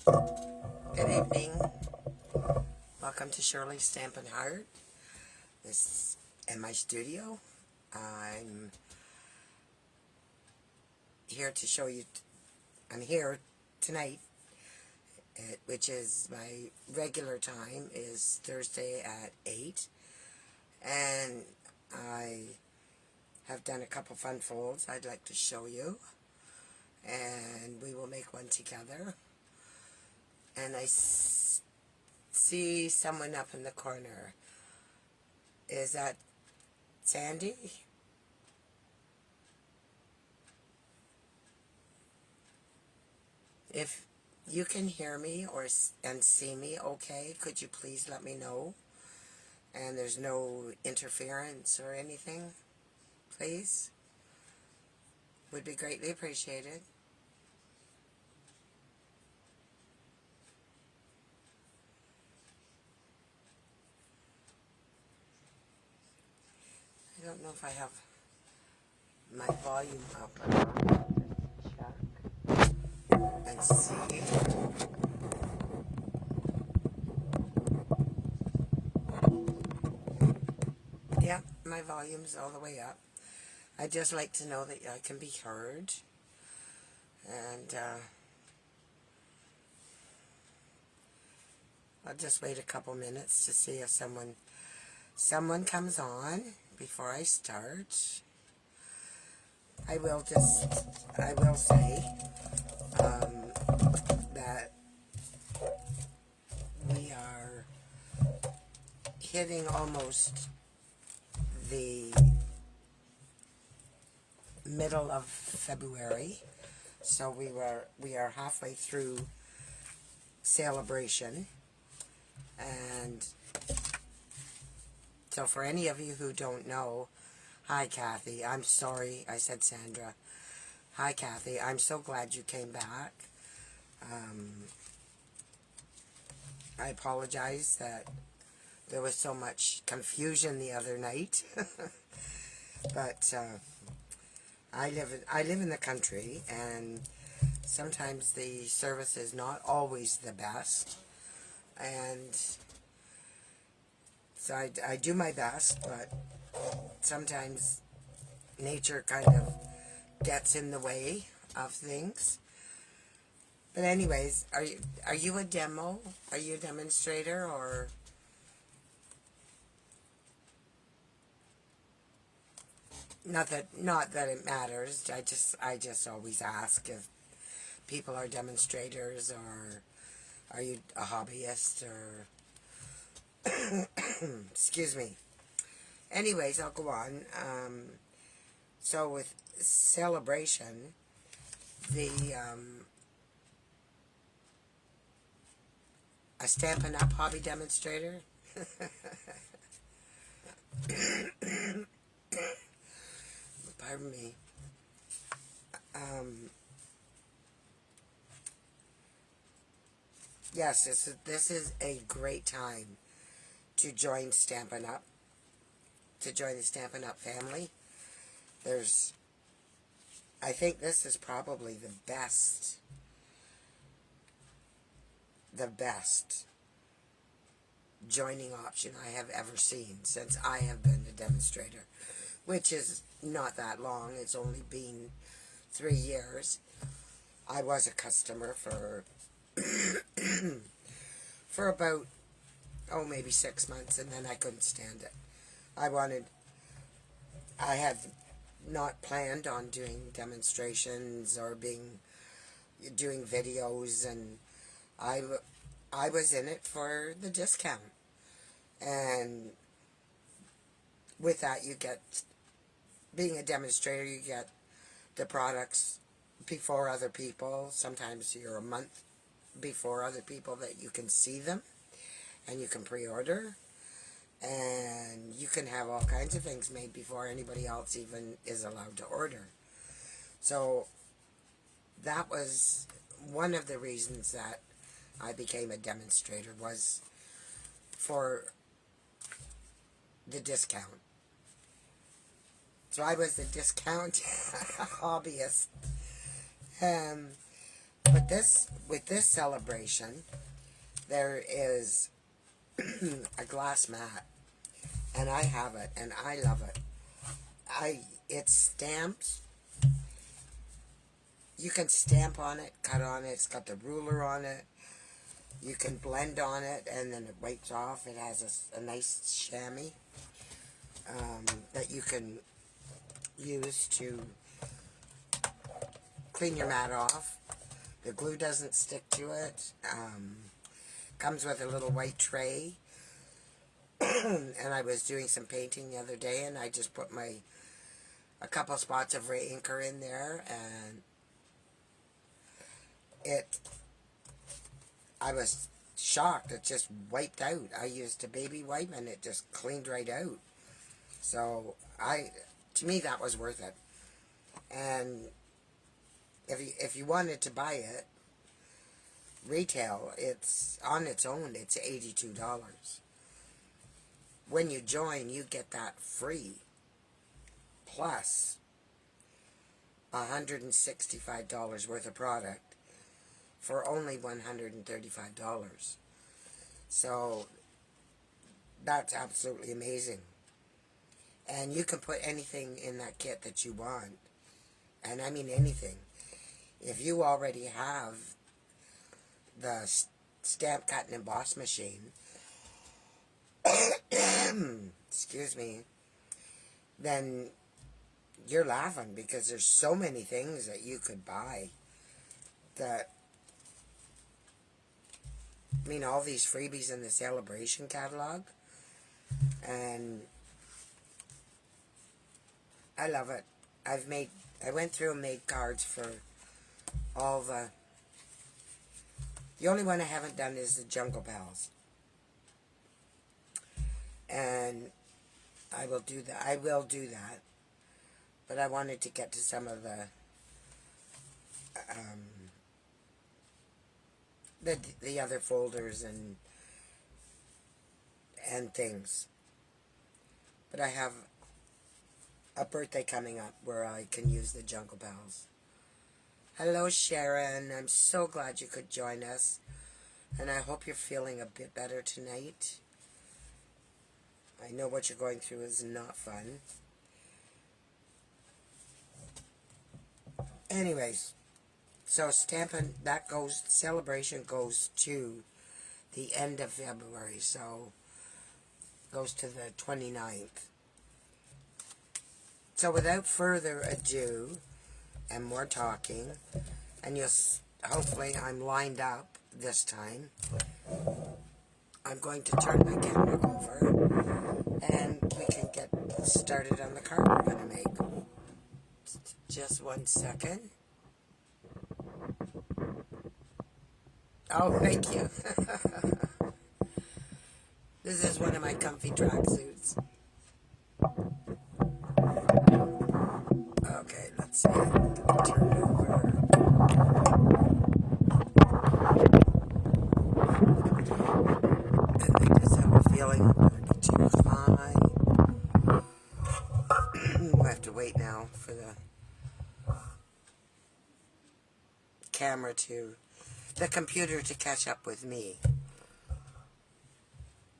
Good evening. Welcome to Shirley's Stampin' Heart. This is in my studio. I'm here to show you. I'm here tonight, which is my regular time is Thursday at 8, and I have done a couple fun folds I'd like to show you, and we will make one together. And I see someone up in the corner. Is that Sandy? If you can hear me and see me okay, could you please let me know? And there's no interference or anything, please? Would be greatly appreciated. I don't know if I have my volume up or not. Check and see. Yeah, my volume's all the way up. I'd just like to know that I can be heard. And I'll just wait a couple minutes to see if someone comes on before I start. I will say that we are hitting almost the middle of February, so we are halfway through celebration. And so for any of you who don't know, hi Kathy, I'm sorry I said Sandra. Hi Kathy, I'm so glad you came back. I apologize that there was so much confusion the other night. But I live in the country, and sometimes the service is not always the best, and so I do my best, but sometimes nature kind of gets in the way of things. But anyways, are you a demo? Are you a demonstrator, or not that it matters. I just always ask if people are demonstrators, or are you a hobbyist, or excuse me. Anyways, I'll go on. So with celebration, the a Stampin' Up! Hobby demonstrator. Pardon me. Yes, this is a great time to join Stampin' Up! To join the Stampin' Up! Family. I think this is probably the best joining option I have ever seen since I have been a demonstrator, which is not that long. It's only been 3 years. I was a customer for for about maybe 6 months, and then I couldn't stand it. I had not planned on doing demonstrations or doing videos, and I was in it for the discount. And with that, being a demonstrator, you get the products before other people. Sometimes you're a month before other people that you can see them, and you can pre-order, and you can have all kinds of things made before anybody else even is allowed to order. So that was one of the reasons that I became a demonstrator, was for the discount. So I was the discount hobbyist. But with this celebration, there is a glass mat, and I have it, and I love it. It's stamped. You can stamp on it, cut on it. It's got the ruler on it. You can blend on it, and then it wipes off. It has a nice chamois that you can use to clean your mat off. The glue doesn't stick to it. Comes with a little white tray. And I was doing some painting the other day, and I just put a couple spots of inker in there, and I was shocked. It just wiped out. I used a baby wipe, and it just cleaned right out. So to me, that was worth it. And if you wanted to buy it retail, it's on its own. It's $82. When you join, you get that free, plus $165 worth of product for only $135. So that's absolutely amazing. And you can put anything in that kit that you want. And I mean anything. If you already have the stamp, cut, and emboss machine, excuse me, then you're laughing, because there's so many things that you could buy that, I mean, all these freebies in the celebration catalog, and I love it. I went through and made cards for all the only one I haven't done is the Jungle Bells. And I will do that. But I wanted to get to some of the other folders and things. But I have a birthday coming up where I can use the Jungle Bells. Hello, Sharon. I'm so glad you could join us. And I hope you're feeling a bit better tonight. I know what you're going through is not fun. Anyways, so stamping, celebration goes to the end of February, so goes to the 29th. So without further ado, and more talking, and hopefully I'm lined up this time, I'm going to turn my camera over, and we can get started on the card we're going to make. Just 1 second. Oh, thank you. This is one of my comfy tracksuits. Okay, let's see. Turn it over. And I just have a feeling I'm going to be too high. We'll have to wait now for the computer to catch up with me.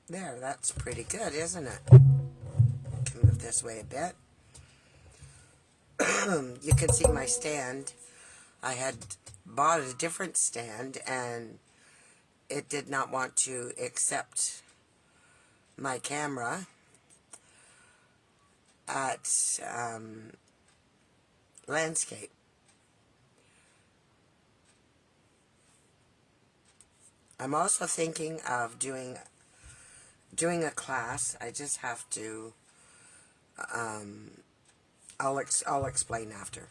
There, that's pretty good, isn't it? Can move this way a bit. You can see my stand. I had bought a different stand, and it did not want to accept my camera at landscape. I'm also thinking of doing a class. I just have to I'll explain after.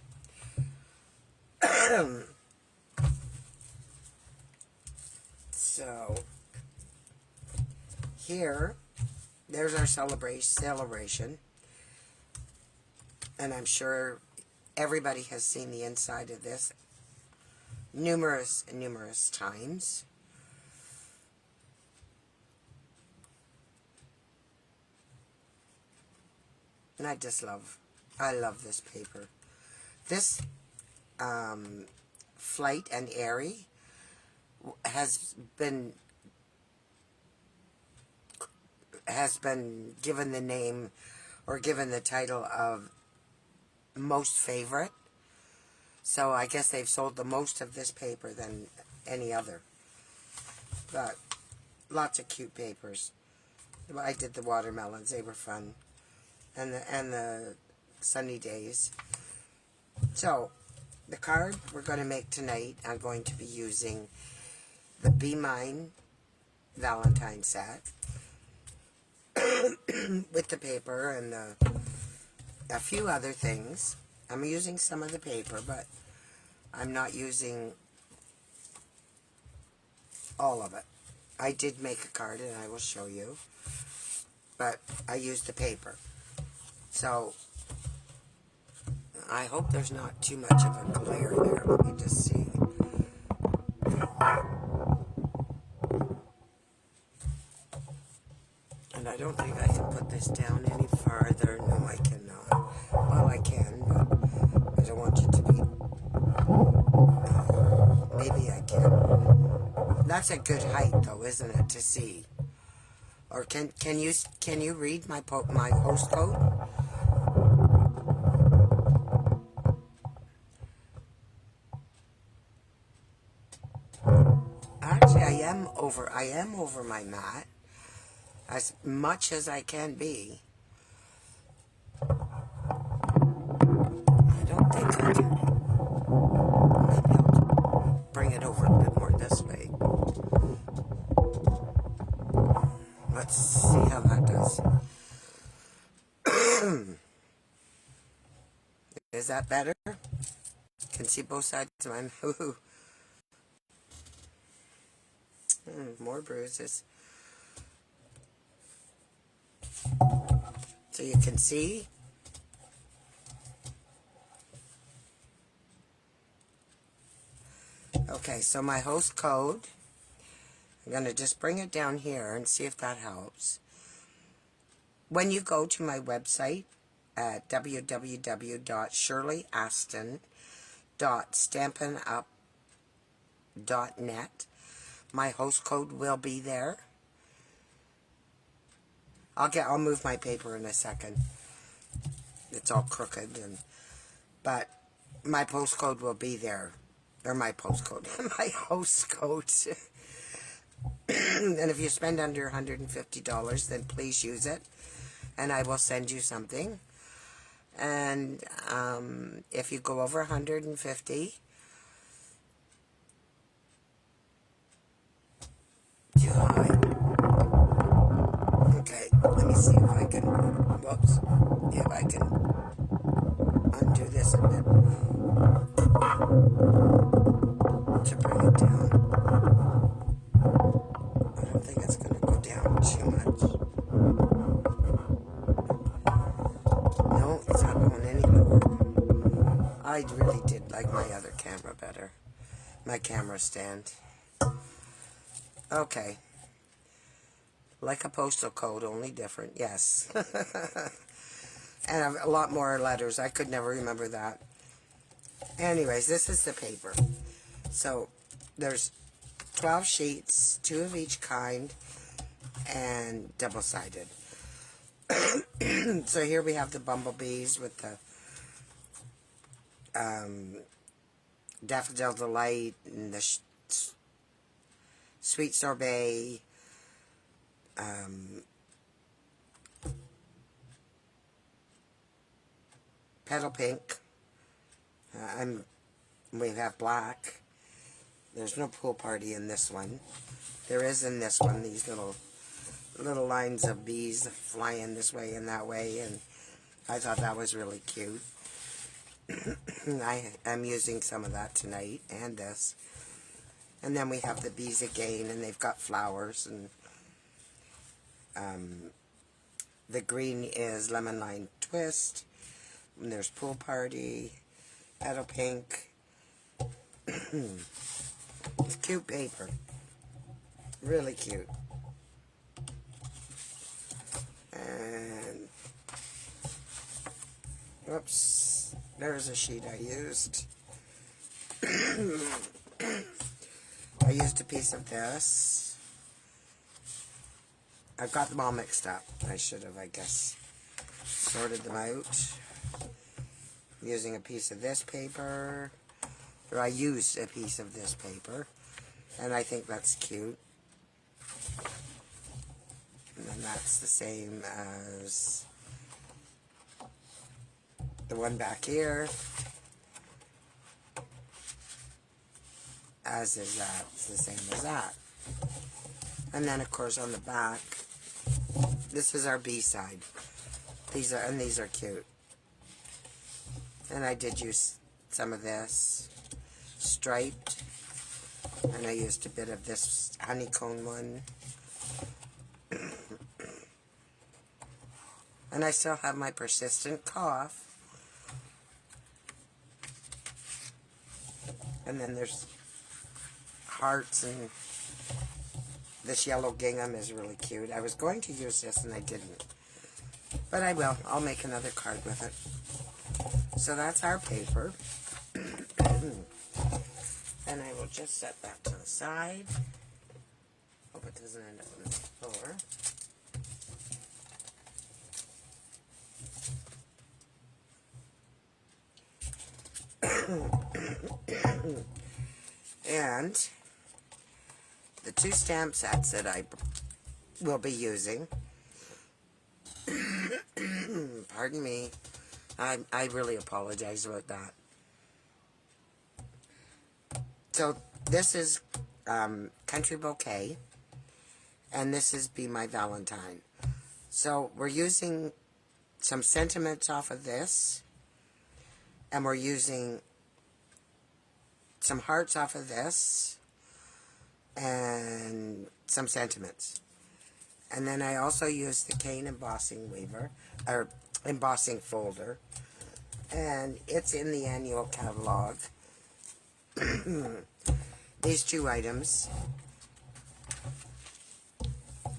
So there's our celebration, and I'm sure everybody has seen the inside of this numerous times. And I love this paper. This Flight and Airy has been given the name or given the title of most favorite. So I guess they've sold the most of this paper than any other. But lots of cute papers. I did the watermelons; they were fun, and the sunny days. So the card we're going to make tonight, I'm going to be using the Be Mine Valentine set with the paper and a few other things. I'm using some of the paper, but I'm not using all of it. I did make a card, and I will show you, but I used the paper. So I hope there's not too much of a glare there. Let me just see. And I don't think I can put this down any farther. No, I cannot. Well, I can, but I don't want you to be... maybe I can. That's a good height, though, isn't it, to see? Or can you read my host code? Actually, I am over my mat as much as I can be. I don't think I can. Maybe I'll bring it over a bit more this way. Let's see how that does. Is that better? Can see both sides of my... more bruises. So you can see. Okay, so my host code, I'm going to just bring it down here and see if that helps. When you go to my website at www.shirleyaston.stampinup.net, my host code will be there. I'll move my paper in a second. It's all crooked, but my postcode will be there. Or my postcode, my host code. And if you spend under $150, then please use it, and I will send you something. And if you go over 150, too high. Okay, let me see if I can. Whoops, if I can undo this a bit to bring it down. I don't think it's going to go down too much. No, it's not going any lower. I really did like my other camera better. My camera stand. Okay. Like a postal code, only different. Yes. And a lot more letters. I could never remember that. Anyways, this is the paper. So, there's 12 sheets, 2 of each kind, and double-sided. So here we have the bumblebees with the daffodil delight and the sweet sorbet, petal pink. We have black. There's no pool party in this one. There is in this one, these little lines of bees flying this way and that way, and I thought that was really cute. I'm using some of that tonight, and this. And then we have the bees again, and they've got flowers, and the green is lemon lime twist, and there's pool party, petal pink. It's cute paper. Really cute. And whoops, there's a sheet I used. I used a piece of this. I've got them all mixed up. I should have, I guess, sorted them out. Using a piece of this paper. Or I used a piece of this paper. And I think that's cute. And then that's the same as the one back here. As is that. It's the same as that. And then, of course, on the back, this is our B-side. These are cute. And I did use some of this striped. And I used a bit of this honeycomb one. And I still have my persistent cough. And then there's hearts, and this yellow gingham is really cute. I was going to use this and I didn't. But I will. I'll make another card with it. So that's our paper. And I will just set that to the side. Hope it doesn't end up on the floor. And the two stamp sets that I will be using. Pardon me. I really apologize about that. So this is Country Bouquet, and this is Be My Valentine. So we're using some sentiments off of this, and we're using some hearts off of this, and some sentiments. And then I also used the cane embossing weaver, or embossing folder, and it's in the annual catalog. These two items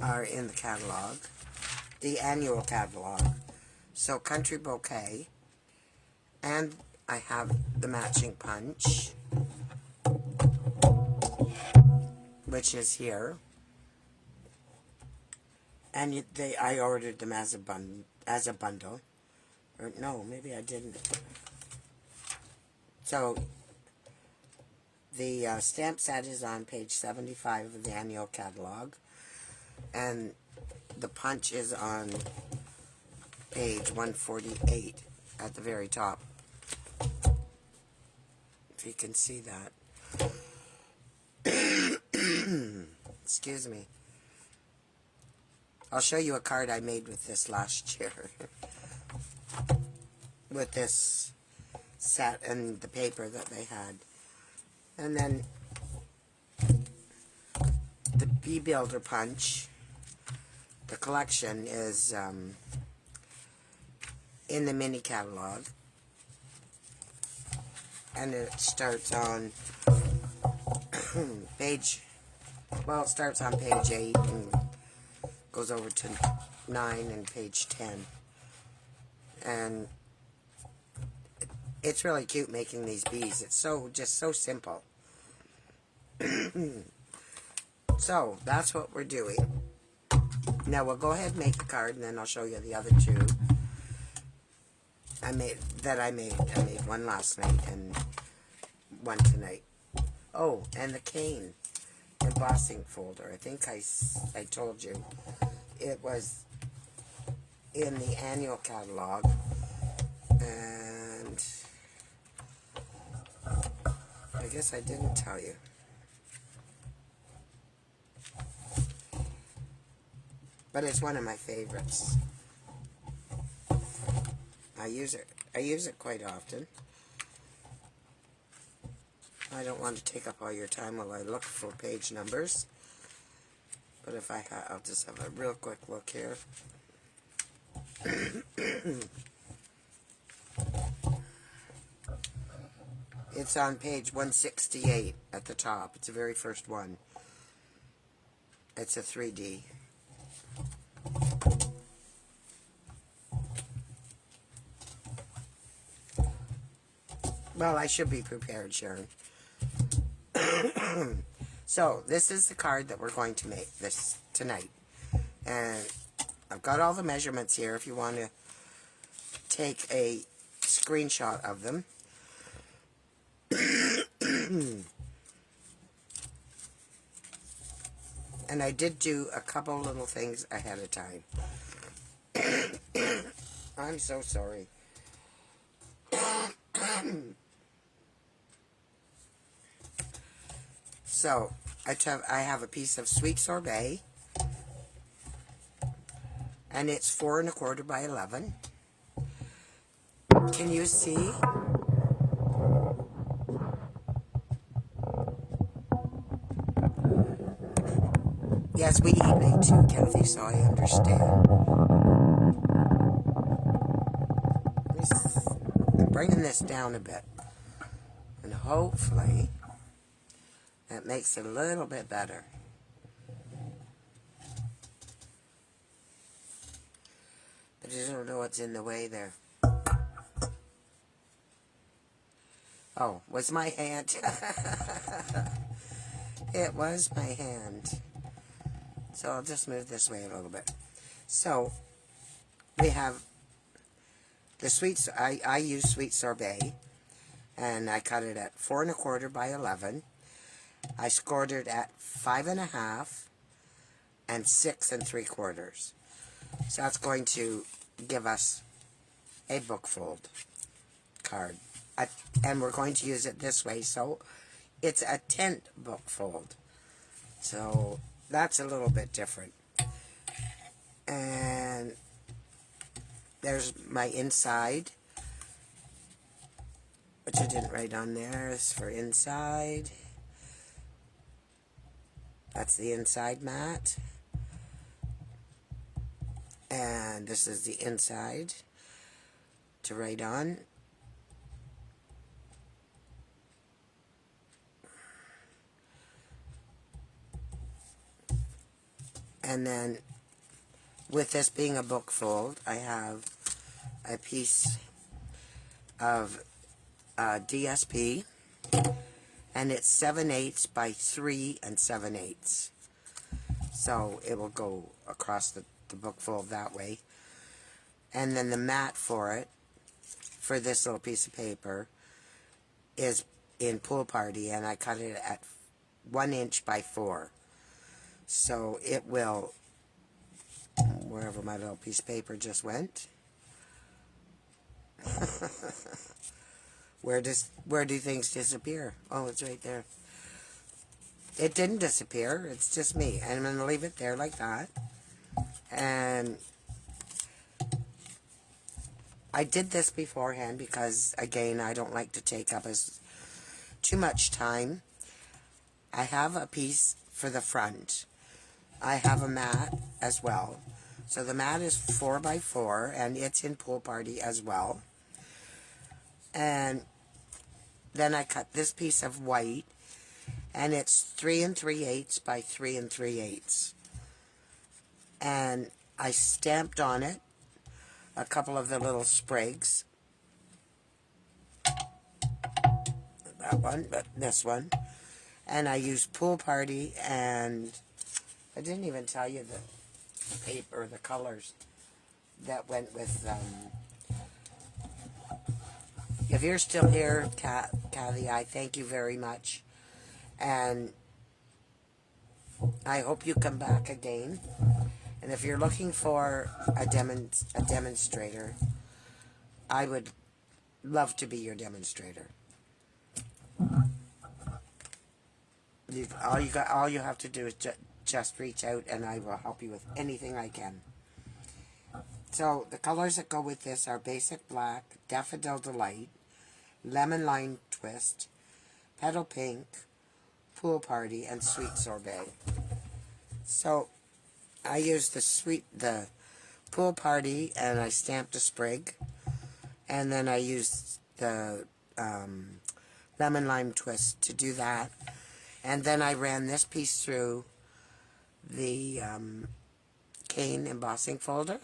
are in the catalog, the annual catalog. So Country Bouquet, and I have the matching punch, which is here. And I ordered them as a bundle. Or no, maybe I didn't. So the stamp set is on page 75 of the annual catalog, and the punch is on page 148 at the very top. If you can see that. Excuse me. I'll show you a card I made with this last year. With this set and the paper that they had. And then the Bee Builder punch, the collection is in the mini catalog. And it starts on page, well, it starts on page 8 and goes over to 9 and page 10. And it's really cute making these bees. It's just so simple. So that's what we're doing. Now we'll go ahead and make the card, and then I'll show you the other two I made. I made one last night and one tonight. Oh, and the cane embossing folder. I think I told you it was in the annual catalog, and I guess I didn't tell you. But it's one of my favorites. I use it quite often. I don't want to take up all your time while I look for page numbers. But if I'll just have a real quick look here. It's on page 168 at the top. It's the very first one. It's a 3D. Well, I should be prepared, Sharon. So this is the card that we're going to make this tonight. And I've got all the measurements here if you want to take a screenshot of them. And I did do a couple little things ahead of time. I'm so sorry. So, I have a piece of sweet sorbet. And it's 4 1/4 by 11. Can you see? Yes, we eat meat too, Kathy, so I understand. I'm bringing this down a bit. And hopefully, that makes it a little bit better. But I don't know what's in the way there. Oh, was my hand. It was my hand. So I'll just move this way a little bit. So, we have the sweets. I use sweet sorbet. And I cut it at 4 1/4 by 11. I scored it at 5 1/2 and 6 3/4. So that's going to give us a bookfold card. And we're going to use it this way, so it's a tint bookfold. So that's a little bit different. And there's my inside, which I didn't write on there. It's for inside. That's the inside mat. And this is the inside to write on. And then, with this being a book fold, I have a piece of DSP, and it's 7/8 by 3 7/8. So it will go across the book fold that way. And then the mat for it, for this little piece of paper, is in Pool Party, and I cut it at 1 inch by 4. So it will, wherever my little piece of paper just went. Where do things disappear? Oh, it's right there. It didn't disappear. It's just me. And I'm going to leave it there like that. And I did this beforehand because, again, I don't like to take up too much time. I have a piece for the front. I have a mat as well. So the mat is 4 by 4, and it's in Pool Party as well. And then I cut this piece of white, and it's 3 3/8 by 3 3/8. And I stamped on it a couple of the little sprigs. That one, but this one. And I used Pool Party, and I didn't even tell you the paper, the colors that went with If you're still here, Kathy, I thank you very much. And I hope you come back again. And if you're looking for a demonstrator, I would love to be your demonstrator. All you have to do is just reach out, and I will help you with anything I can. So the colors that go with this are Basic Black, Daffodil Delight, Lemon Lime Twist, Petal Pink, Pool Party, and Sweet Sorbet. So I used the Pool Party, and I stamped a sprig, and then I used the Lemon Lime Twist to do that. And then I ran this piece through the cane embossing folder.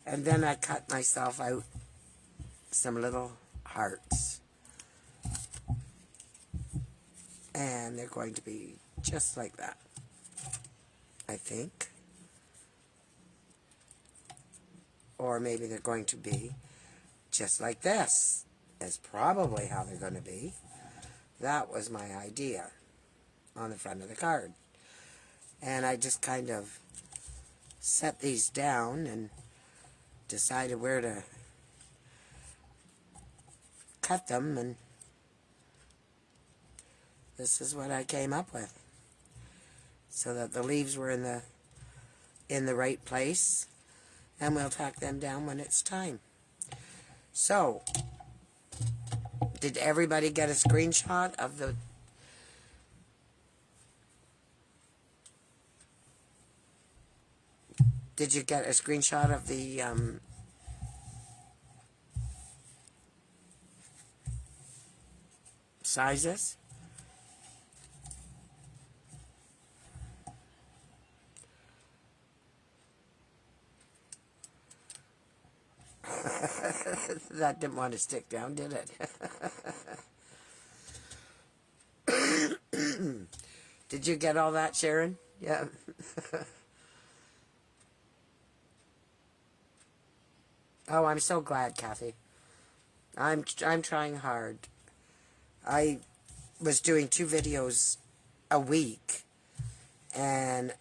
And then I cut myself out some little hearts. And they're going to be just like that, I think. Or maybe they're going to be just like this. Is probably how they're going to be. That was my idea on the front of the card. And I just kind of set these down and decided where to cut them, and this is what I came up with. So that the leaves were in the right place, and we'll tack them down when it's time. So, did everybody get a screenshot of the... Did you get a screenshot of the sizes? That didn't want to stick down, did it? Did you get all that, Sharon? Yeah. Oh, I'm so glad, Kathy. I'm trying hard. I was doing 2 videos a week, and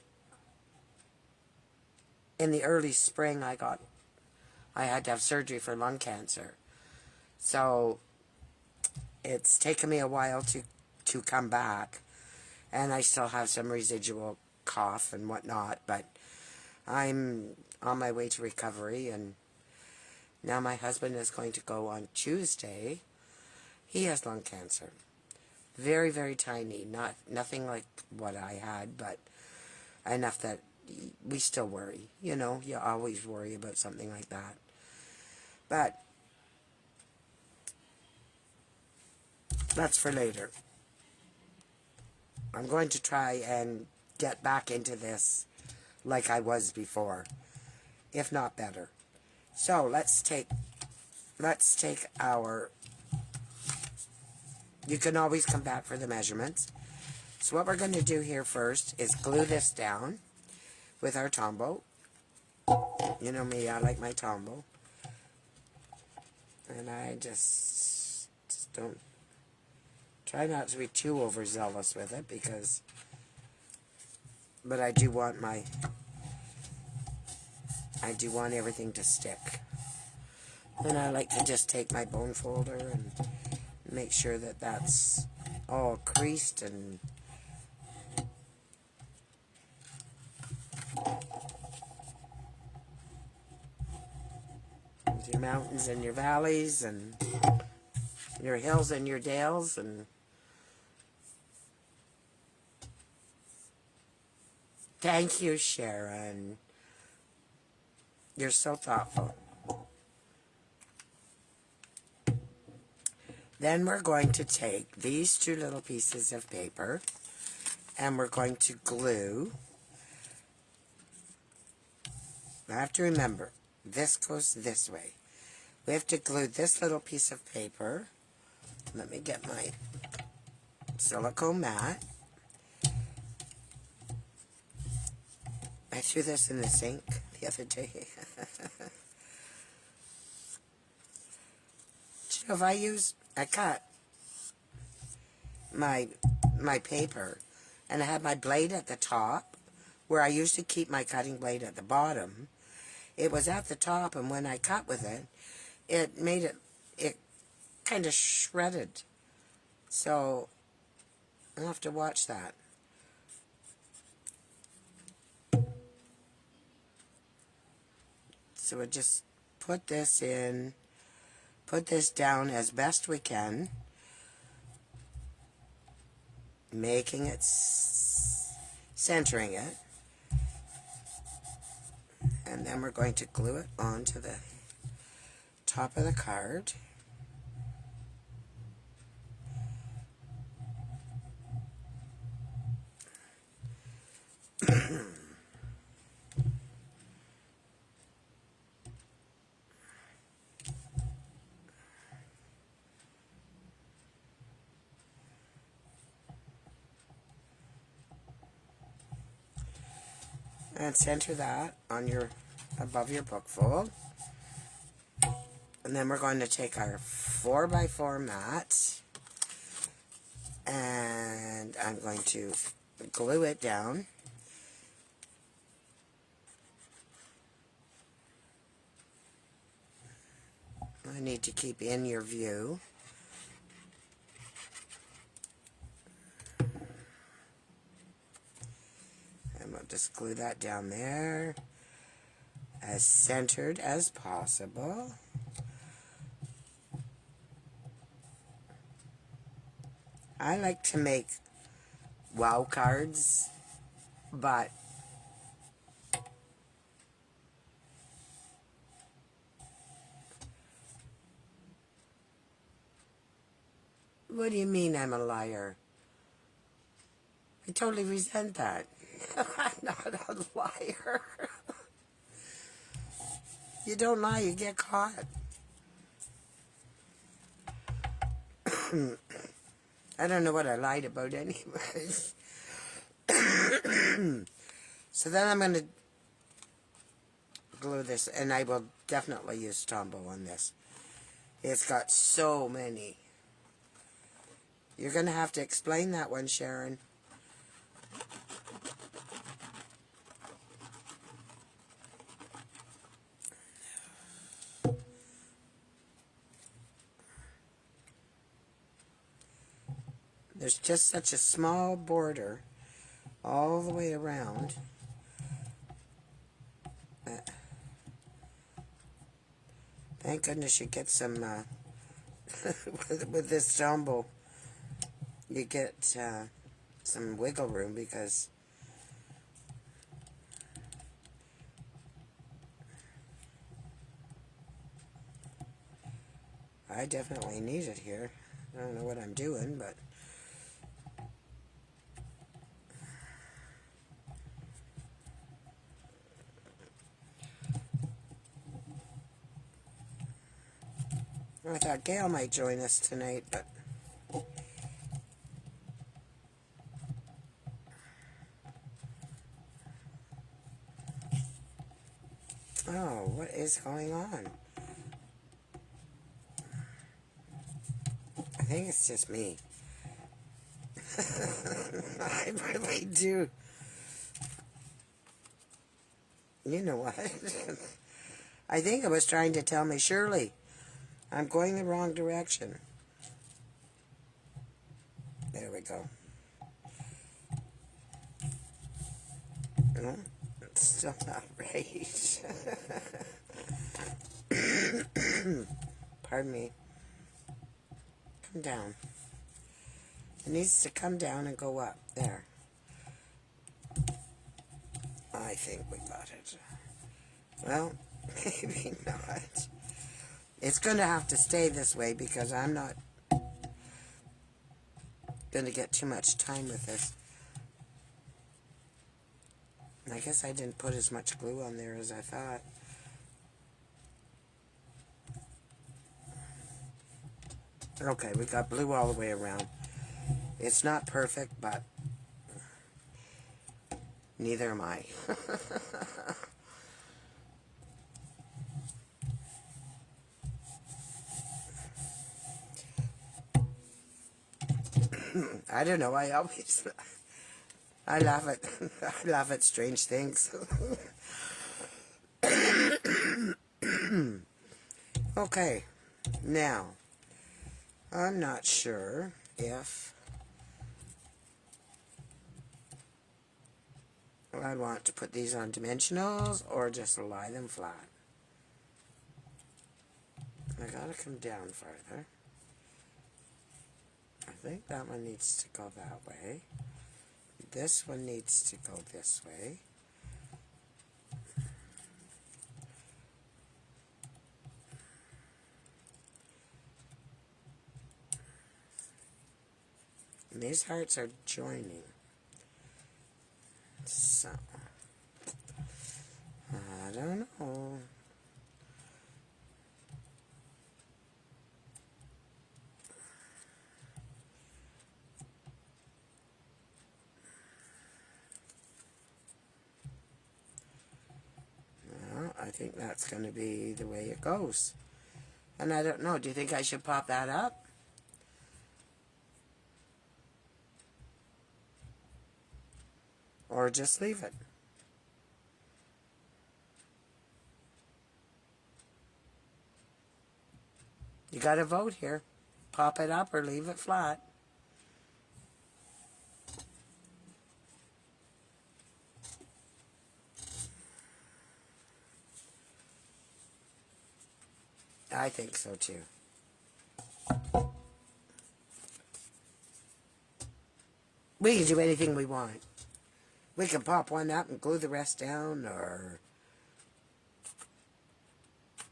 in the early spring I had to have surgery for lung cancer. So it's taken me a while to come back, and I still have some residual cough and whatnot, but I'm on my way to recovery. And now my husband is going to go on Tuesday. He has lung cancer. Very, very tiny. Nothing like what I had, but enough that we still worry. You know, you always worry about something like that. But that's for later. I'm going to try and get back into this like I was before, if not better. So let's take our... You can always come back for the measurements. So what we're going to do here first is glue this down with our Tombow. You know me, I like my Tombow. And I just don't... Try not to be too overzealous with it, because... But I do want everything to stick. And I like to just take my bone folder and make sure that that's all creased and... Your mountains and your valleys and your hills and your dales. And thank you, Sharon. You're so thoughtful. Then we're going to take these 2 little pieces of paper and we're going to glue. I have to remember, this goes this way. We have to glue this little piece of paper. Let me get my silicone mat. I threw this in the sink the other day. You know, I cut my paper, and I had my blade at the top, where I used to keep my cutting blade at the bottom. It was at the top, and when I cut with it, it made it kind of shredded. So I'll have to watch that. So we just put this down as best we can, making it, centering it, and then we're going to glue it onto the top of the card. And center that on your above your book fold. And then we're going to take our 4x4 mat and I'm going to glue it down. I need to keep in your view. And we'll just glue that down there as centered as possible. I like to make wow cards, but what do you mean I'm a liar? I totally resent that. I'm not a liar. You don't lie, you get caught. I don't know what I lied about anyways. So then I'm going to glue this, and I will definitely use Tombow on this. It's got so many. You're going to have to explain that one, Sharon. There's just such a small border all the way around. Thank goodness you get some, with this Tombow, you get some wiggle room because I definitely need it here. I don't know what I'm doing, but I thought Gail might join us tonight, but oh, what is going on? I think it's just me. I really do. You know what? I think it was trying to tell me, Shirley, I'm going the wrong direction. There we go. No, it's still not right. Pardon me. Come down. It needs to come down and go up. There. I think we got it. Well, maybe not. It's going to have to stay this way because I'm not going to get too much time with this. I guess I didn't put as much glue on there as I thought. Okay, we got blue all the way around. It's not perfect, but neither am I. I don't know, I always... I laugh at I laugh at strange things. Okay, now I'm not sure if I want to put these on dimensionals or just lie them flat. I gotta come down farther. I think that one needs to go that way. This one needs to go this way. And these hearts are joining. So, I don't know. think that's going to be the way it goes. And I don't know, do you think I should pop that up? Or just leave it? You got to vote here. Pop it up or leave it flat. I think so too. We can do anything we want. We can pop one up and glue the rest down, or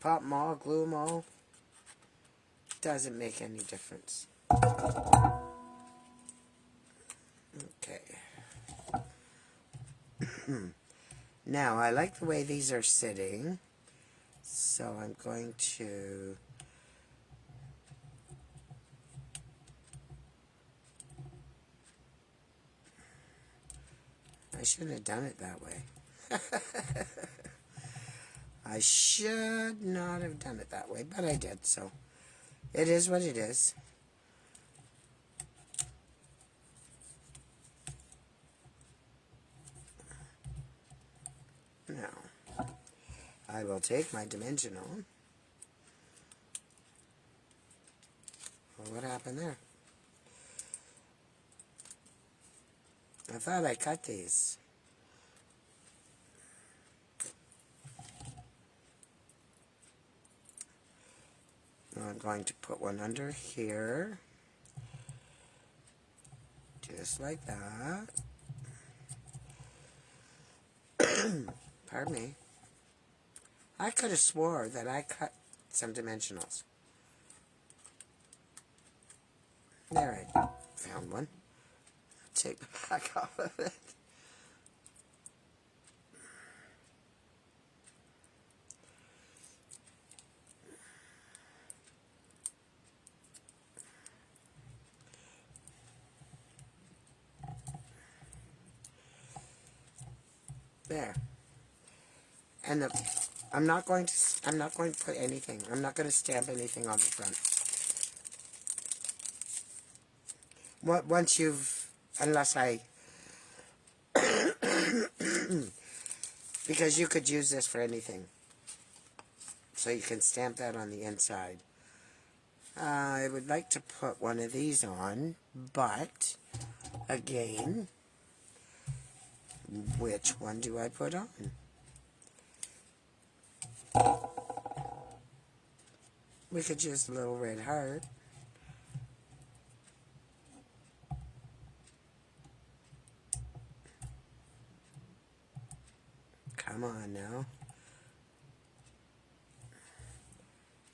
pop them all, glue them all. Doesn't make any difference. Okay. Now, I like the way these are sitting, so I'm going to I shouldn't have done it that way. I should not have done it that way, but I did, so it is what it is. Now, I will take my dimensional. Well, what happened there? I thought I cut these. Now I'm going to put one under here. Just like that. Pardon me. I could have swore that I cut some dimensionals. There, I found one. Take the back off of it. There. And I'm not going to put anything. I'm not going to stamp anything on the front. Once you've, unless I, because you could use this for anything. So you can stamp that on the inside. I would like to put one of these on, but, again, which one do I put on? We could use a little red heart. Come on now.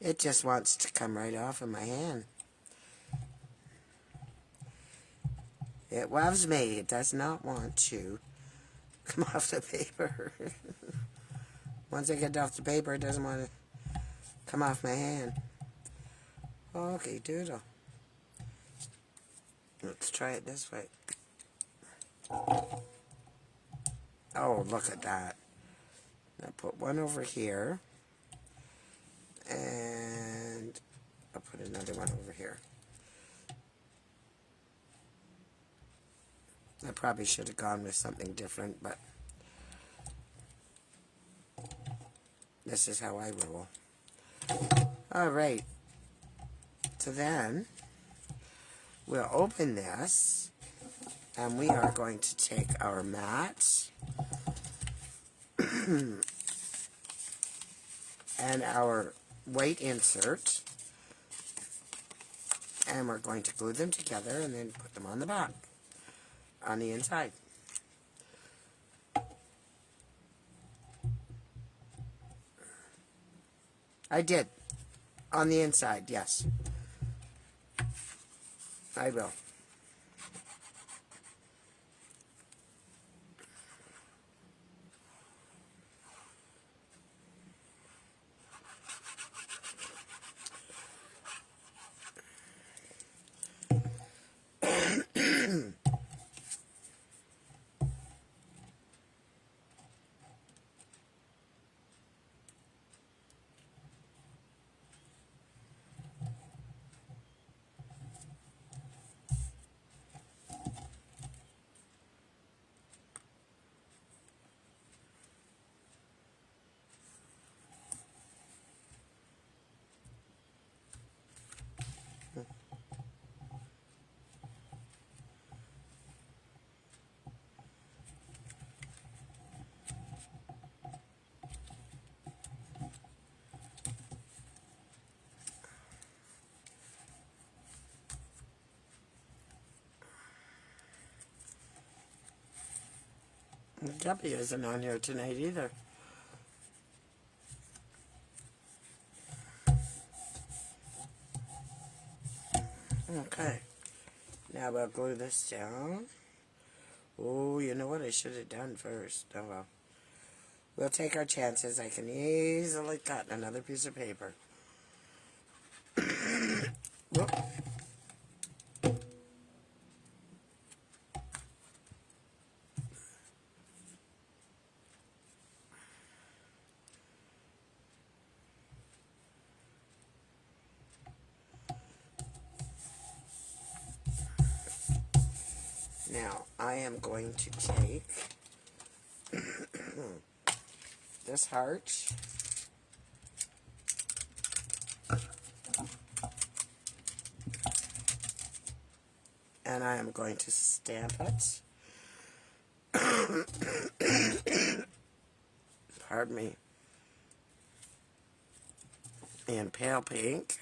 It just wants to come right off of my hand. It loves me. It does not want to come off the paper. Once I get it off the paper, it doesn't want to come off my hand. Okay, doodle. Let's try it this way. Oh, look at that. I'll put one over here. And I'll put another one over here. I probably should have gone with something different, but this is how I roll. Alright. So then, we'll open this, and we are going to take our mat and our white insert, and we're going to glue them together and then put them on the back, on the inside. I did. On the inside, yes. I will. Debbie isn't on here tonight either. Okay. Now we'll glue this down. Oh, you know what I should have done first? Oh well. We'll take our chances. I can easily cut another piece of paper. Whoop. Now, I am going to take this heart and I am going to stamp it. Pardon me. In pale pink,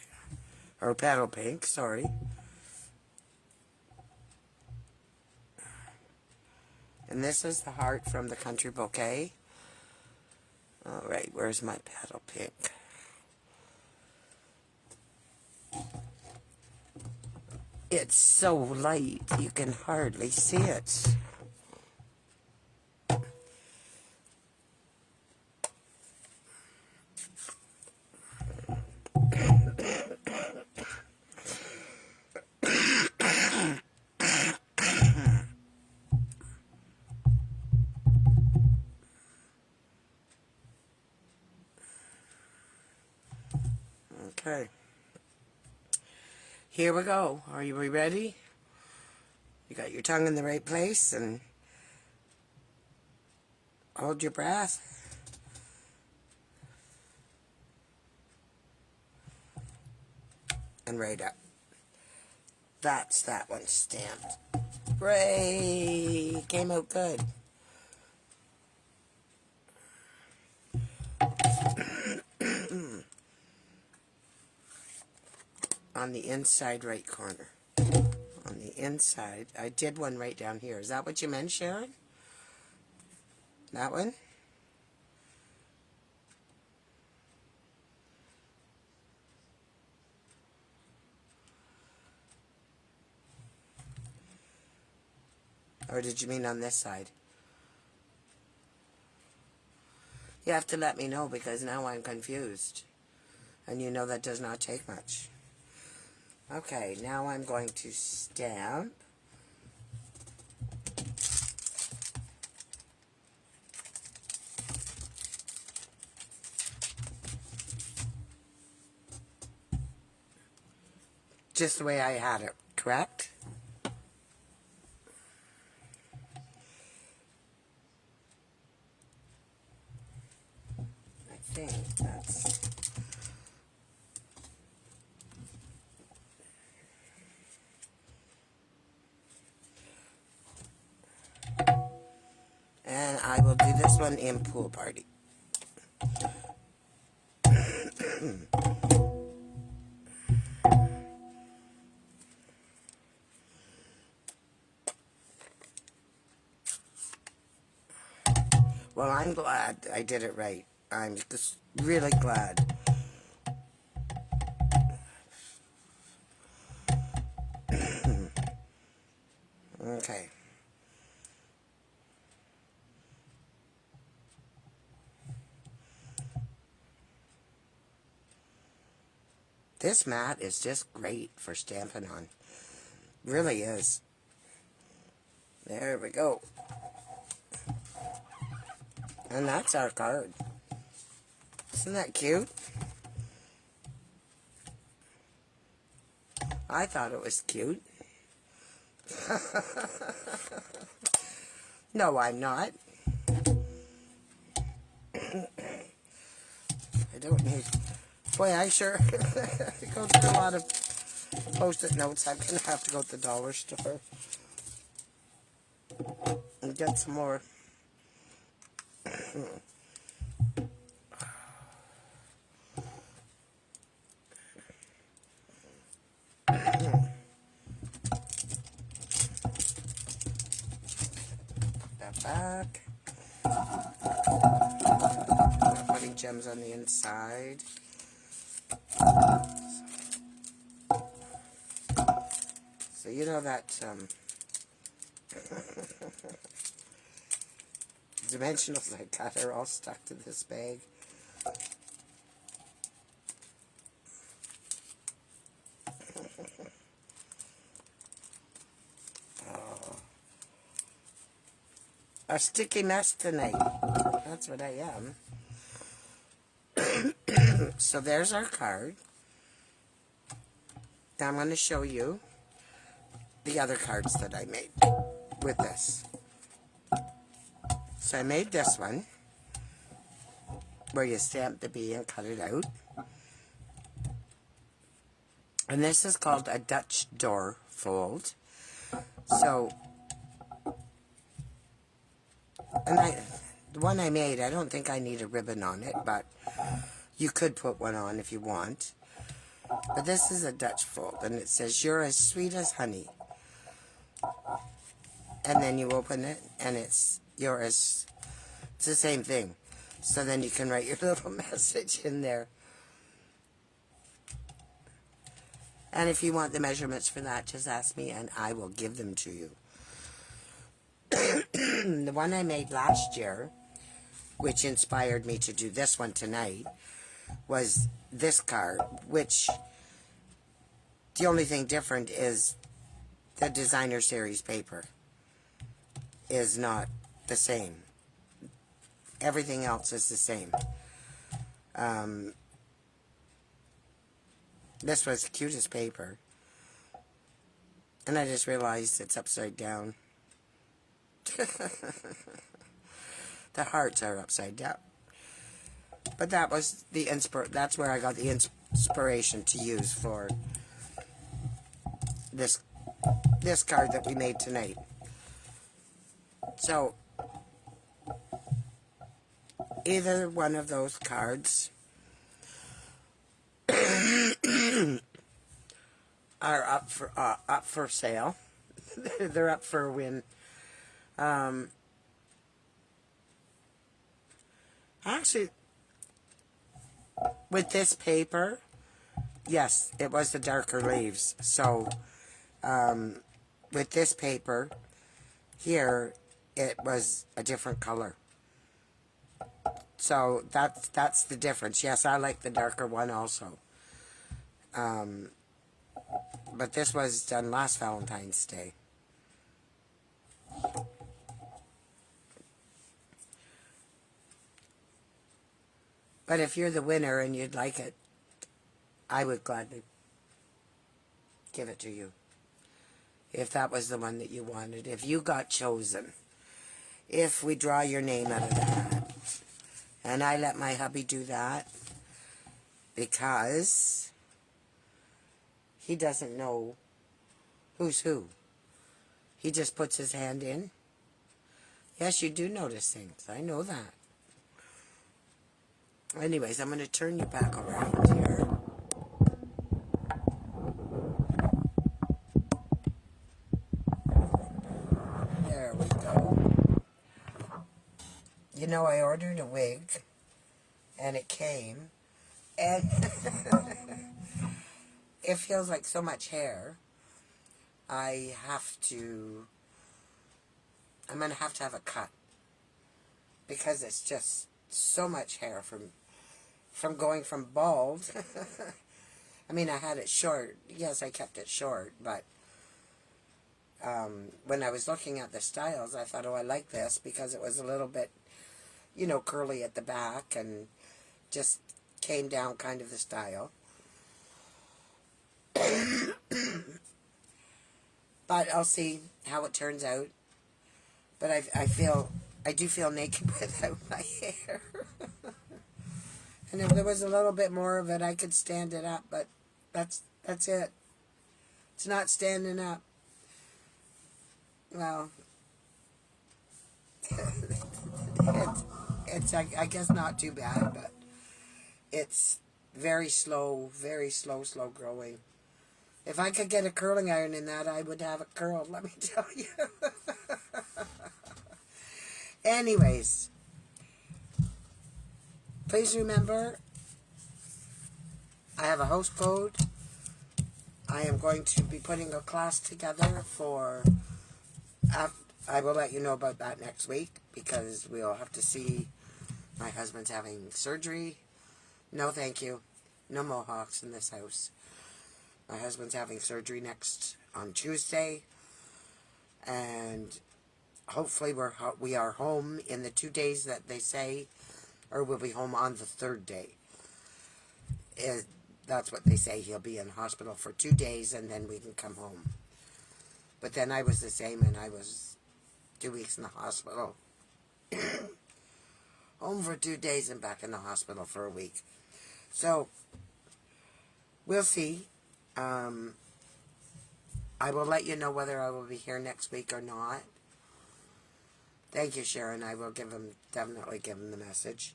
or petal pink, sorry. And this is the heart from the Country Bouquet. Alright, where's my petal pink? It's so light, you can hardly see it. Okay. Here we go. Are you ready? You got your tongue in the right place and hold your breath. And right up. That's that one stamped. Hooray! Came out good. On the inside right corner. On the inside. I did one right down here. Is that what you meant, Sharon? That one? Or did you mean on this side? You have to let me know because now I'm confused. And you know that does not take much. Okay, now I'm going to stamp. Just the way I had it, correct? I think that's... And I will do this one in Pool Party. Well, I'm glad I did it right. I'm just really glad. Okay. This mat is just great for stamping on. Really is. There we go. And that's our card. Isn't that cute? I thought it was cute. No, I'm not. I don't need... Boy, I sure go through a lot of Post-it notes. I'm going to have to go to the dollar store and get some more. That back. gems on the inside. So you know that dimensionals I got are all stuck to this bag. A sticky mess tonight. That's what I am. So there's our card. Now I'm going to show you the other cards that I made with this. So I made this one, where you stamp the B and cut it out. And this is called a Dutch door fold. So, the one I made, I don't think I need a ribbon on it, but you could put one on if you want. But this is a Dutch fold, and it says, "You're as sweet as honey." And then you open it, and it's the same thing. So then you can write your little message in there. And if you want the measurements for that, just ask me, and I will give them to you. The one I made last year, which inspired me to do this one tonight, was this card, which the only thing different is the designer series paper is not the same. Everything else is the same. This was the cutest paper. And I just realized it's upside down. The hearts are upside down. But that was that's where I got the inspiration to use for this card that we made tonight. So either one of those cards are up for sale. They're up for a win. Actually, with this paper, yes, it was the darker leaves. So, with this paper here, it was a different color. So that's the difference. Yes, I like the darker one also. But this was done last Valentine's Day. But if you're the winner and you'd like it, I would gladly give it to you. If that was the one that you wanted. If you got chosen. If we draw your name out of the hat. And I let my hubby do that. Because he doesn't know who's who. He just puts his hand in. Yes, you do notice things. I know that. Anyways, I'm going to turn you back around here. There we go. You know, I ordered a wig, and it came, and it feels like so much hair. I'm going to have a cut, because it's just so much hair from going from bald. I mean, I had it short. Yes, I kept it short, but when I was looking at the styles, I thought, oh, I like this because it was a little bit, curly at the back and just came down kind of the style. But I'll see how it turns out. But I do feel naked without my hair. And if there was a little bit more of it, I could stand it up, but that's it. It's not standing up. Well, it's I guess not too bad, but it's very slow growing. If I could get a curling iron in that, I would have it curled, let me tell you. Anyways, Please remember, I have a host code. I am going to be putting a class together for... I will let you know about that next week, because we'll have to see. My husband's having surgery. No, thank you. No mohawks in this house. My husband's having surgery on Tuesday, and hopefully we are home in the 2 days that they say, or we'll be home on the 3rd day. That's what they say. He'll be in hospital for 2 days, and then we can come home. But then I was the same, and I was 2 weeks in the hospital. Home for 2 days and back in the hospital for a week. So, we'll see. I will let you know whether I will be here next week or not. Thank you, Sharon. I will definitely give him the message.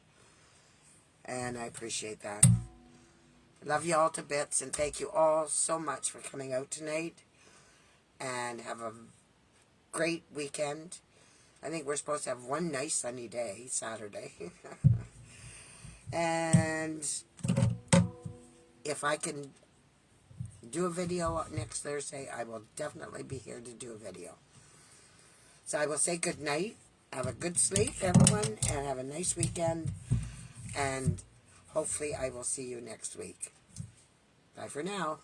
And I appreciate that. Love you all to bits, and thank you all so much for coming out tonight. And have a great weekend. I think we're supposed to have one nice sunny day, Saturday. And if I can do a video next Thursday, I will definitely be here to do a video. So I will say good night. Have a good sleep, everyone, and have a nice weekend. And hopefully I will see you next week. Bye for now.